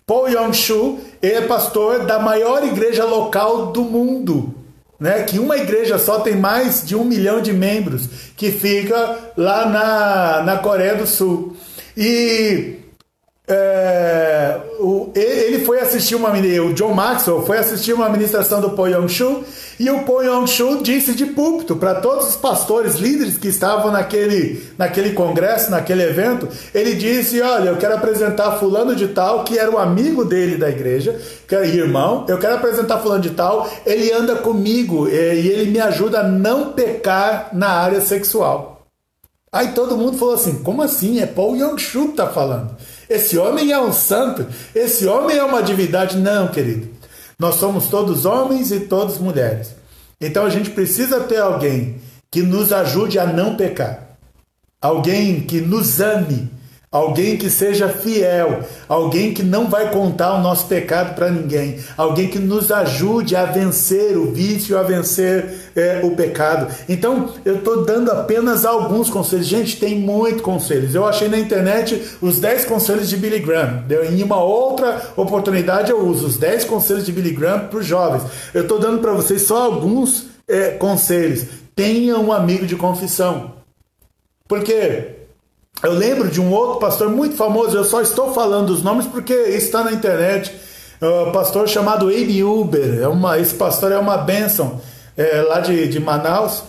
Paul Yong-Soo é pastor da maior igreja local do mundo, né? Que uma igreja só tem mais de 1 milhão de membros, que fica lá na Coreia do Sul. E ele foi assistir o John Maxwell foi assistir uma ministração do Paul Yong-Soo, e o Paul Yong-Soo disse de púlpito para todos os pastores líderes que estavam naquele congresso, naquele evento, ele disse: olha, eu quero apresentar fulano de tal, que era um amigo dele da igreja, que era irmão, eu quero apresentar fulano de tal, ele anda comigo e ele me ajuda a não pecar na área sexual. Aí todo mundo falou assim, como assim? É Paul Yong-Soo que está falando. Esse homem é um santo, esse homem é uma divindade. Não, querido. Nós somos todos homens e todas mulheres. Então a gente precisa ter alguém que nos ajude a não pecar. Alguém que nos ame. Alguém que seja fiel, alguém que não vai contar o nosso pecado para ninguém, alguém que nos ajude a vencer o vício, a vencer o pecado. Então, eu estou dando apenas alguns conselhos. Gente, tem muitos conselhos. Eu achei na internet os 10 conselhos de Billy Graham. Em uma outra oportunidade eu uso os 10 conselhos de Billy Graham para os jovens. Eu estou dando para vocês só alguns conselhos. Tenha um amigo de confissão. Porque eu lembro de um outro pastor muito famoso, eu só estou falando os nomes porque está na internet, um pastor chamado Abe Uber. Esse pastor é uma bênção, lá de Manaus,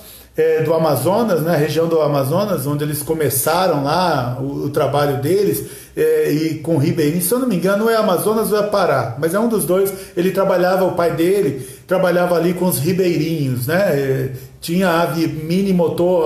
do Amazonas, né, região do Amazonas, onde eles começaram lá o trabalho deles, e com Ribeirinho, se eu não me engano, ou é Amazonas ou é Pará, mas é um dos dois. Ele trabalhava, o pai dele trabalhava ali com os ribeirinhos, né? Tinha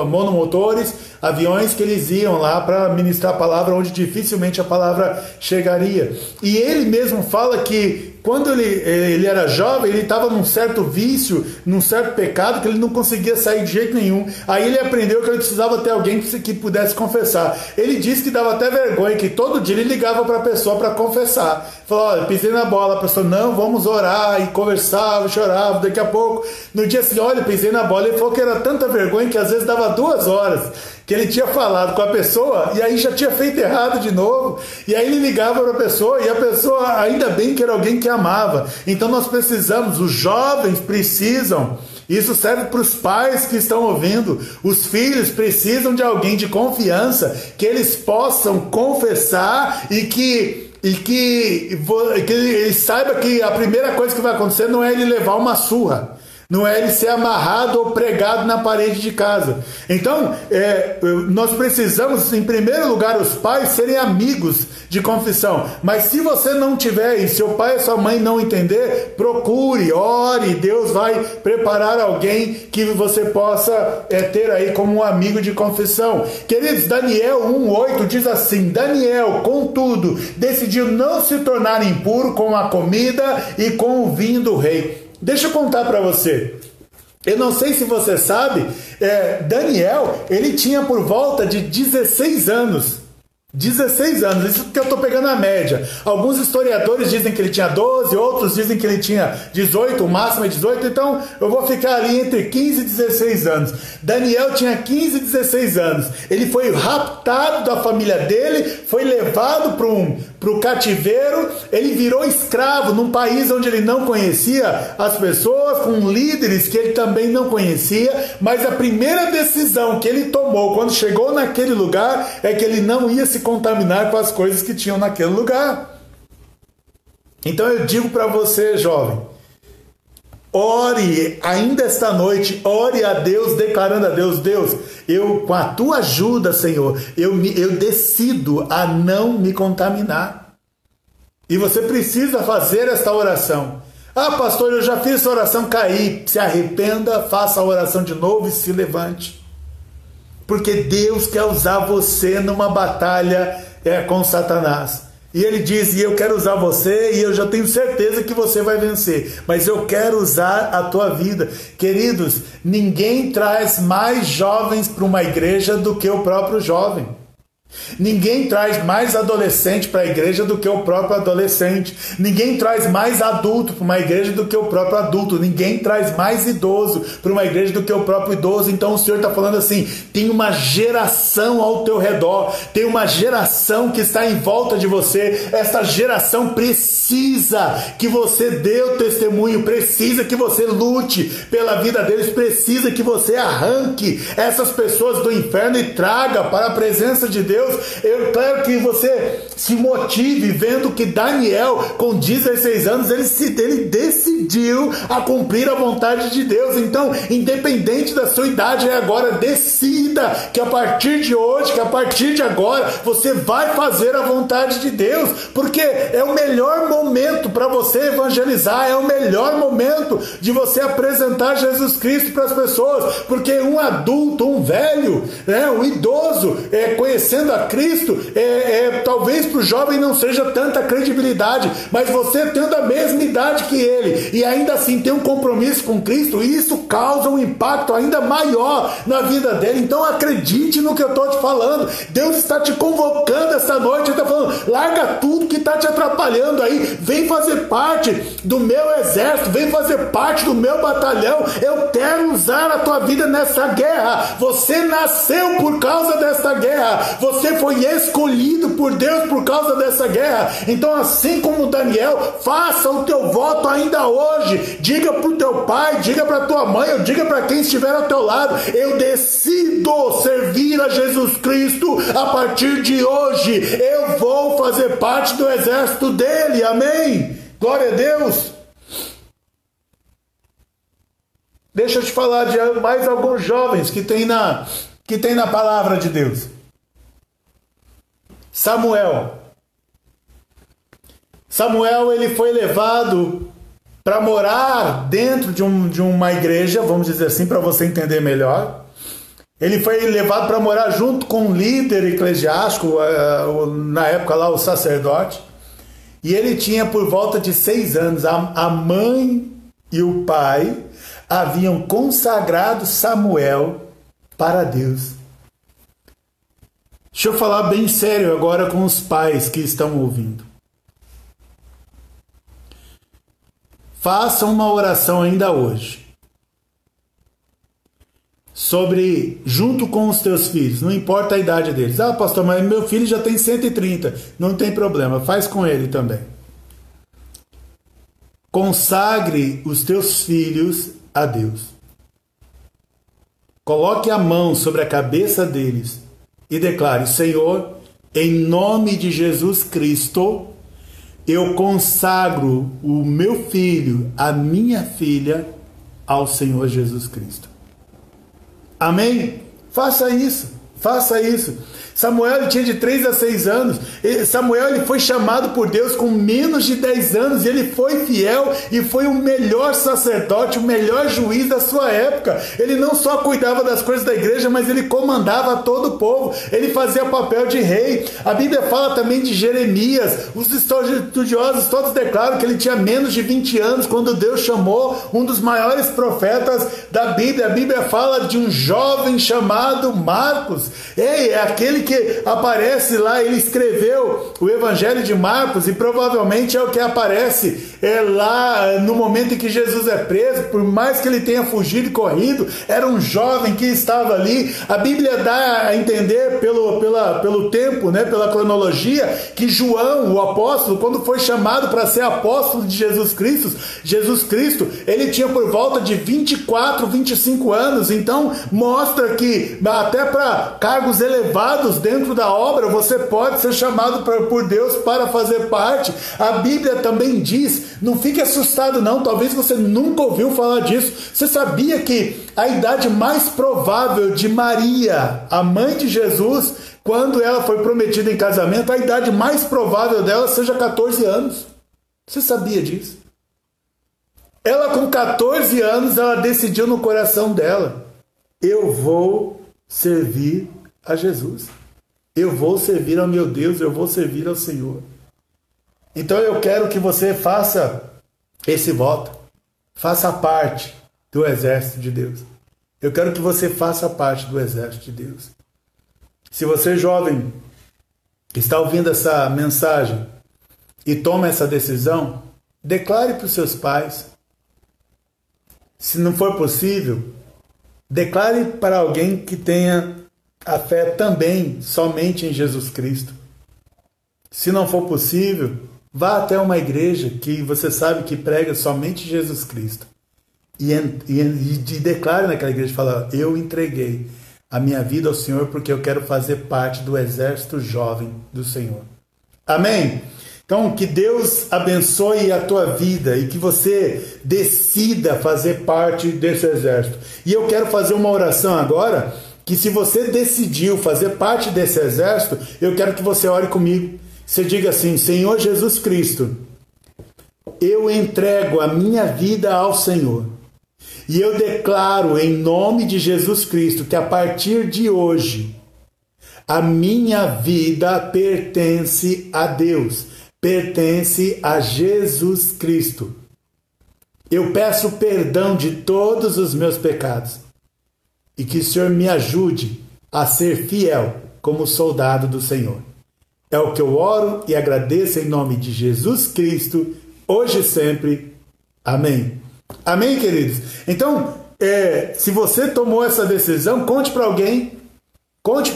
monomotores, aviões que eles iam lá para ministrar a palavra onde dificilmente a palavra chegaria. E ele mesmo fala que quando ele era jovem, ele estava num certo vício, num certo pecado, que ele não conseguia sair de jeito nenhum. Aí ele aprendeu que ele precisava ter alguém que pudesse confessar. Ele disse que dava até vergonha, que todo dia ele ligava para a pessoa para confessar. Falou, olha, pisei na bola. A pessoa, não, vamos orar. E conversava, chorava. Daqui a pouco, no dia seguinte, olha, pisei na bola. Ele falou que era tanta vergonha que às vezes dava 2 horas que ele tinha falado com a pessoa e aí já tinha feito errado de novo, e aí ele ligava para a pessoa e a pessoa, ainda bem que era alguém que amava. Então nós precisamos, os jovens precisam, isso serve para os pais que estão ouvindo, os filhos precisam de alguém de confiança, que eles possam confessar e que ele saiba que a primeira coisa que vai acontecer não é ele levar uma surra, não é ele ser amarrado ou pregado na parede de casa. Então, nós precisamos, em primeiro lugar, os pais serem amigos de confissão. Mas se você não tiver, e seu pai e sua mãe não entender, procure, ore, Deus vai preparar alguém que você possa ter aí como um amigo de confissão. Queridos, Daniel 1:8 diz assim, Daniel, contudo, decidiu não se tornar impuro com a comida e com o vinho do rei. Deixa eu contar para você. Eu não sei se você sabe, Daniel, ele tinha por volta de 16 anos. 16 anos, isso porque eu estou pegando a média. Alguns historiadores dizem que ele tinha 12, outros dizem que ele tinha 18, o máximo é 18, então eu vou ficar ali entre 15 e 16 anos. Daniel tinha 15 e 16 anos. Ele foi raptado da família dele, foi levado para o cativeiro, ele virou escravo num país onde ele não conhecia as pessoas, com líderes que ele também não conhecia, mas a primeira decisão que ele tomou quando chegou naquele lugar é que ele não ia se contaminar com as coisas que tinham naquele lugar. Então eu digo para você, jovem, ore ainda esta noite, ore a Deus, declarando a Deus, Deus, eu com a tua ajuda, Senhor, eu decido a não me contaminar. E você precisa fazer esta oração. Ah, pastor, eu já fiz essa oração, caí. Se arrependa, faça a oração de novo e se levante. Porque Deus quer usar você numa batalha com Satanás. E ele diz, e eu quero usar você, e eu já tenho certeza que você vai vencer. Mas eu quero usar a tua vida. Queridos, ninguém traz mais jovens para uma igreja do que o próprio jovem. Ninguém traz mais adolescente para a igreja do que o próprio adolescente. Ninguém traz mais adulto para uma igreja do que o próprio adulto. Ninguém traz mais idoso para uma igreja do que o próprio idoso. Então o Senhor está falando assim, tem uma geração ao teu redor, tem uma geração que está em volta de você. Essa geração precisa que você dê o testemunho, precisa que você lute pela vida deles, precisa que você arranque essas pessoas do inferno e traga para a presença de Deus. Deus. Eu quero que você se motive vendo que Daniel, com 16 anos, ele decidiu a cumprir a vontade de Deus. Então, independente da sua idade, agora decida que a partir de hoje, que a partir de agora, você vai fazer a vontade de Deus, porque é o melhor momento para você evangelizar, é o melhor momento de você apresentar Jesus Cristo para as pessoas, porque um adulto, um velho, um idoso, conhecendo a Cristo, talvez para o jovem não seja tanta credibilidade, mas você tendo a mesma idade que ele e ainda assim tem um compromisso com Cristo, isso causa um impacto ainda maior na vida dele. Então acredite no que eu estou te falando. Deus está te convocando essa noite, está falando, larga tudo que está te atrapalhando aí, vem fazer parte do meu exército, vem fazer parte do meu batalhão. Eu quero usar a tua vida nessa guerra. Você nasceu por causa dessa guerra, você foi escolhido por Deus por causa dessa guerra. Então, assim como Daniel, faça o teu voto ainda hoje. Diga para o teu pai, diga para a tua mãe, ou diga para quem estiver ao teu lado, eu decido servir a Jesus Cristo a partir de hoje. Eu vou fazer parte do exército dele. Amém? Glória a Deus. Deixa eu te falar de mais alguns jovens que tem na palavra de Deus. Samuel, ele foi levado para morar dentro de uma igreja, vamos dizer assim, para você entender melhor. Ele foi levado para morar junto com um líder eclesiástico, na época lá o sacerdote, e ele tinha por volta de 6 anos. A mãe e o pai haviam consagrado Samuel para Deus. Deixa eu falar bem sério agora com os pais que estão ouvindo. Faça uma oração ainda hoje sobre, junto com os teus filhos, não importa a idade deles. Ah, pastor, mas meu filho já tem 130. Não tem problema, faz com ele também. Consagre os teus filhos a Deus. Coloque a mão sobre a cabeça deles e declare: Senhor, em nome de Jesus Cristo, eu consagro o meu filho, a minha filha, ao Senhor Jesus Cristo. Amém? Faça isso, faça isso. Samuel tinha de 3 a 6 anos. Samuel ele foi chamado por Deus com menos de 10 anos. E ele foi fiel e foi o melhor sacerdote, o melhor juiz da sua época. Ele não só cuidava das coisas da igreja, mas ele comandava todo o povo. Ele fazia papel de rei. A Bíblia fala também de Jeremias. Os estudiosos todos declaram que ele tinha menos de 20 anos quando Deus chamou um dos maiores profetas da Bíblia. A Bíblia fala de um jovem chamado Marcos. É aquele que aparece lá. Ele escreveu o Evangelho de Marcos e provavelmente é o que aparece lá no momento em que Jesus é preso. Por mais que ele tenha fugido e corrido, era um jovem que estava ali. A Bíblia dá a entender pelo tempo, pela cronologia, que João, o apóstolo, quando foi chamado para ser apóstolo de Jesus Cristo, ele tinha por volta de 24, 25 anos. Então mostra que até para cargos elevados dentro da obra, você pode ser chamado por Deus para fazer parte. A Bíblia também diz, não fique assustado não, talvez você nunca ouviu falar disso. Você sabia que a idade mais provável de Maria, a mãe de Jesus, quando ela foi prometida em casamento, a idade mais provável dela seja 14 anos? Você sabia disso? Ela com 14 anos, ela decidiu no coração dela: eu vou servir a Jesus. Eu vou servir ao meu Deus, eu vou servir ao Senhor. Então eu quero que você faça esse voto. Faça parte do exército de Deus. Eu quero que você faça parte do exército de Deus. Se você, jovem, está ouvindo essa mensagem e toma essa decisão, declare para os seus pais. Se não for possível, declare para alguém que tenha a fé também somente em Jesus Cristo. Se não for possível, vá até uma igreja que você sabe que prega somente Jesus Cristo. E declare naquela igreja, fala: eu entreguei a minha vida ao Senhor, porque eu quero fazer parte do exército jovem do Senhor. Amém? Então, que Deus abençoe a tua vida e que você decida fazer parte desse exército. E eu quero fazer uma oração agora, que se você decidiu fazer parte desse exército, eu quero que você ore comigo. Você diga assim: Senhor Jesus Cristo, eu entrego a minha vida ao Senhor. E eu declaro em nome de Jesus Cristo que a partir de hoje, a minha vida pertence a Deus, pertence a Jesus Cristo. Eu peço perdão de todos os meus pecados e que o Senhor me ajude a ser fiel como soldado do Senhor. É o que eu oro e agradeço em nome de Jesus Cristo, hoje e sempre. Amém. Amém, queridos? Então, se você tomou essa decisão, conte para alguém. Conte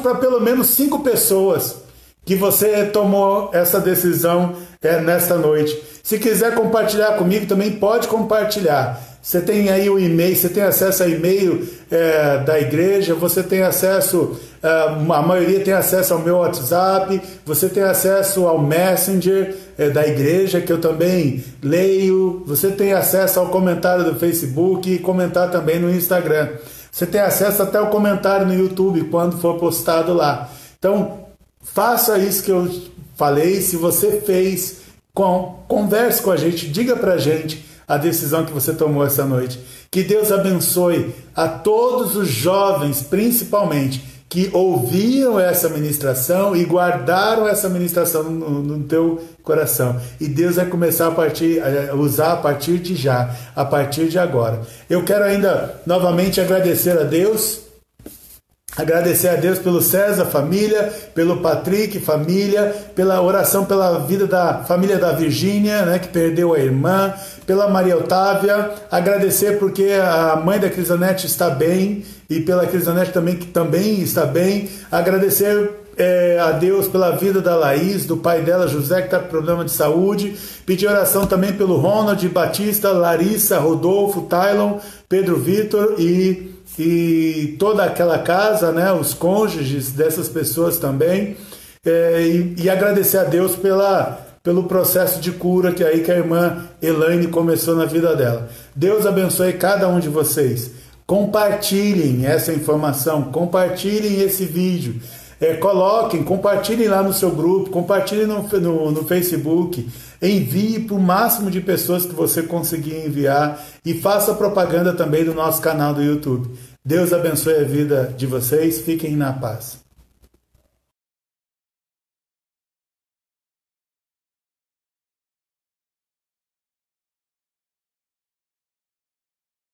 para pelo menos 5 pessoas que você tomou essa decisão nesta noite. Se quiser compartilhar comigo, também pode compartilhar. Você tem aí o e-mail, você tem acesso ao e-mail da igreja, você tem acesso, a maioria tem acesso ao meu WhatsApp, você tem acesso ao Messenger da igreja, que eu também leio, você tem acesso ao comentário do Facebook e comentar também no Instagram. Você tem acesso até ao comentário no YouTube, quando for postado lá. Então, faça isso que eu falei. Se você fez, converse com a gente, diga pra gente a decisão que você tomou essa noite. Que Deus abençoe a todos os jovens, principalmente, que ouviram essa ministração e guardaram essa ministração no teu coração. E Deus vai começar a usar a partir de já, a partir de agora. Eu quero ainda novamente agradecer a Deus pelo César, família, pelo Patrick, família, pela oração pela vida da família da Virgínia, né, que perdeu a irmã, pela Maria Otávia, agradecer porque a mãe da Crisanete está bem e pela Crisanete também, que também está bem, agradecer a Deus pela vida da Laís, do pai dela, José, que está com problema de saúde, pedir oração também pelo Ronald, Batista, Larissa, Rodolfo, Tylon, Pedro Vitor e toda aquela casa, né, os cônjuges dessas pessoas também, e agradecer a Deus pelo processo de cura que a irmã Elaine começou na vida dela. Deus abençoe cada um de vocês. Compartilhem essa informação, compartilhem esse vídeo, compartilhem lá no seu grupo, compartilhem no Facebook, envie para o máximo de pessoas que você conseguir enviar e faça propaganda também do nosso canal do YouTube. Deus abençoe a vida de vocês, fiquem na paz.